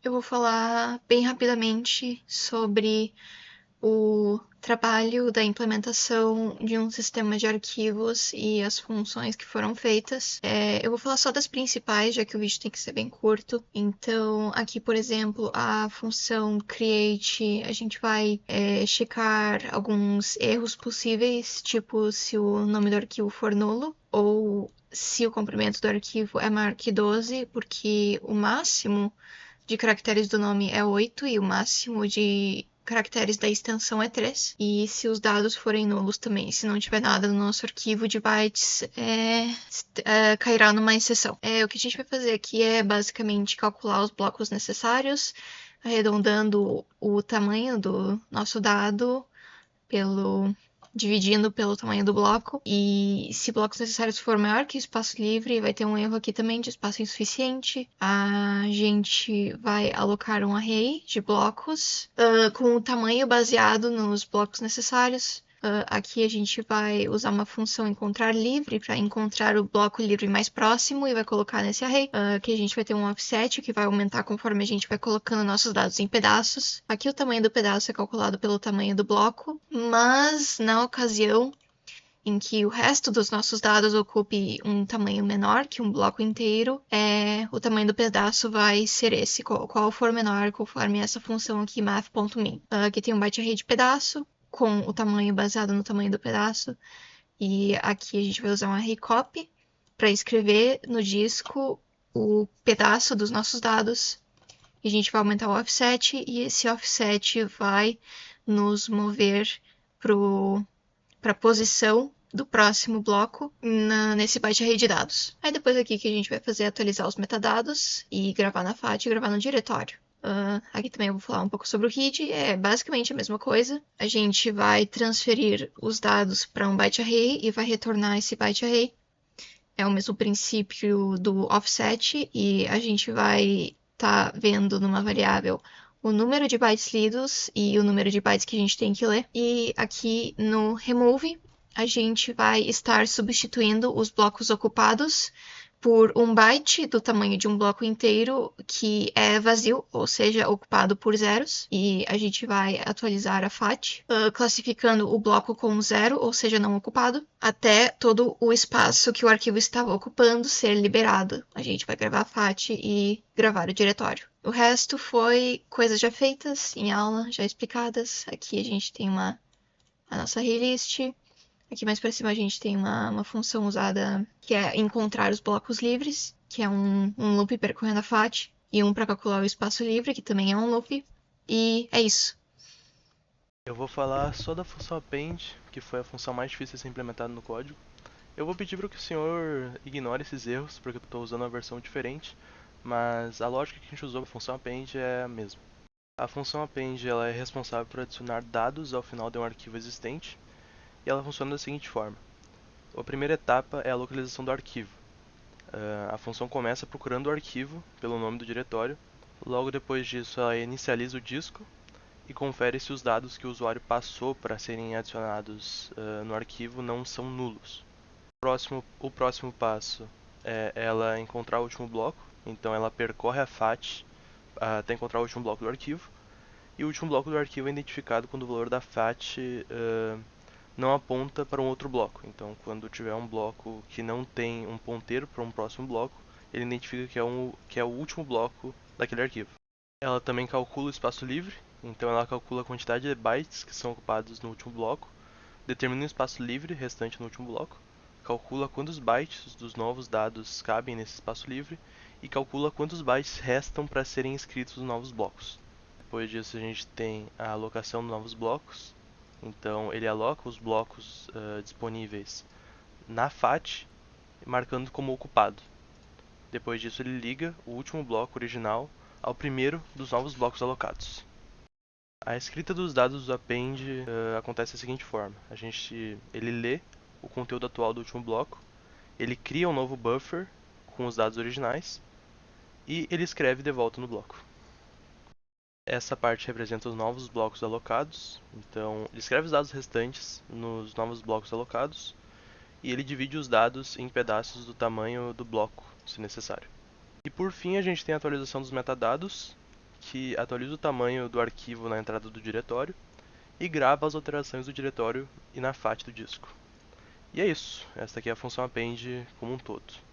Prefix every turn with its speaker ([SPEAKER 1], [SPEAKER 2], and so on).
[SPEAKER 1] Eu vou falar bem rapidamente sobre o trabalho da implementação de um sistema de arquivos e as funções que foram feitas. Eu vou falar só das principais, já que o vídeo tem que ser bem curto. Então, aqui, por exemplo, a função create, a gente vai checar alguns erros possíveis, tipo se o nome do arquivo for nulo, ou se o comprimento do arquivo é maior que 12, porque o máximo de caracteres do nome é 8 e o máximo de caracteres da extensão é 3. E se os dados forem nulos também, se não tiver nada no nosso arquivo de bytes, cairá numa exceção. O que a gente vai fazer aqui é basicamente calcular os blocos necessários, arredondando o tamanho do nosso dado pelo dividindo pelo tamanho do bloco. E se blocos necessários for maior que espaço livre, vai ter um erro aqui também de espaço insuficiente. A gente vai alocar um array de blocos com o tamanho baseado nos blocos necessários. Aqui a gente vai usar uma função encontrar livre para encontrar o bloco livre mais próximo e vai colocar nesse array. Aqui a gente vai ter um offset que vai aumentar conforme a gente vai colocando nossos dados em pedaços. Aqui o tamanho do pedaço é calculado pelo tamanho do bloco, mas na ocasião em que o resto dos nossos dados ocupe um tamanho menor que um bloco inteiro, o tamanho do pedaço vai ser esse, qual for menor, conforme essa função aqui, math.min. Aqui tem um byte array de pedaço, com o tamanho baseado no tamanho do pedaço, e aqui a gente vai usar um array copy para escrever no disco o pedaço dos nossos dados, e a gente vai aumentar o offset, e esse offset vai nos mover para a posição do próximo bloco nesse byte array de dados. Aí depois aqui que a gente vai fazer é atualizar os metadados e gravar na FAT e gravar no diretório. Aqui também eu vou falar um pouco sobre o read, é basicamente a mesma coisa. A gente vai transferir os dados para um byte array e vai retornar esse byte array. É o mesmo princípio do offset e a gente vai estar vendo numa variável o número de bytes lidos e o número de bytes que a gente tem que ler. E aqui no remove, a gente vai estar substituindo os blocos ocupados por um byte do tamanho de um bloco inteiro que é vazio, ou seja, ocupado por zeros, e a gente vai atualizar a FAT, classificando o bloco como zero, ou seja, não ocupado, até todo o espaço que o arquivo estava ocupando ser liberado. A gente vai gravar a FAT e gravar o diretório. O resto foi coisas já feitas em aula, já explicadas. Aqui a gente tem a nossa playlist. Aqui mais para cima a gente tem uma função usada que é encontrar os blocos livres, que é um loop percorrendo a FAT, e um para calcular o espaço livre, que também é um loop. E é isso.
[SPEAKER 2] Eu vou falar só da função append, que foi a função mais difícil de ser implementada no código. Eu vou pedir para que o senhor ignore esses erros, porque eu estou usando uma versão diferente, mas a lógica que a gente usou para a função append é a mesma. A função append ela é responsável por adicionar dados ao final de um arquivo existente, e ela funciona da seguinte forma. A primeira etapa é a localização do arquivo. A função começa procurando o arquivo pelo nome do diretório. Logo depois disso, ela inicializa o disco e confere se os dados que o usuário passou para serem adicionados no arquivo não são nulos. O próximo passo é ela encontrar o último bloco, então ela percorre a FAT até encontrar o último bloco do arquivo, e o último bloco do arquivo é identificado quando o valor da FAT não aponta para um outro bloco. Então, quando tiver um bloco que não tem um ponteiro para um próximo bloco, ele identifica que é o último bloco daquele arquivo. Ela também calcula o espaço livre, então ela calcula a quantidade de bytes que são ocupados no último bloco, determina o espaço livre restante no último bloco, calcula quantos bytes dos novos dados cabem nesse espaço livre e calcula quantos bytes restam para serem escritos nos novos blocos. Depois disso a gente tem a alocação de novos blocos, então ele aloca os blocos disponíveis na FAT, marcando como ocupado. Depois disso ele liga o último bloco original ao primeiro dos novos blocos alocados. A escrita dos dados do append acontece da seguinte forma: ele lê o conteúdo atual do último bloco, ele cria um novo buffer com os dados originais e ele escreve de volta no bloco. Essa parte representa os novos blocos alocados, então ele escreve os dados restantes nos novos blocos alocados e ele divide os dados em pedaços do tamanho do bloco, se necessário. E por fim a gente tem a atualização dos metadados, que atualiza o tamanho do arquivo na entrada do diretório e grava as alterações do diretório e na FAT do disco. E é isso, essa aqui é a função append como um todo.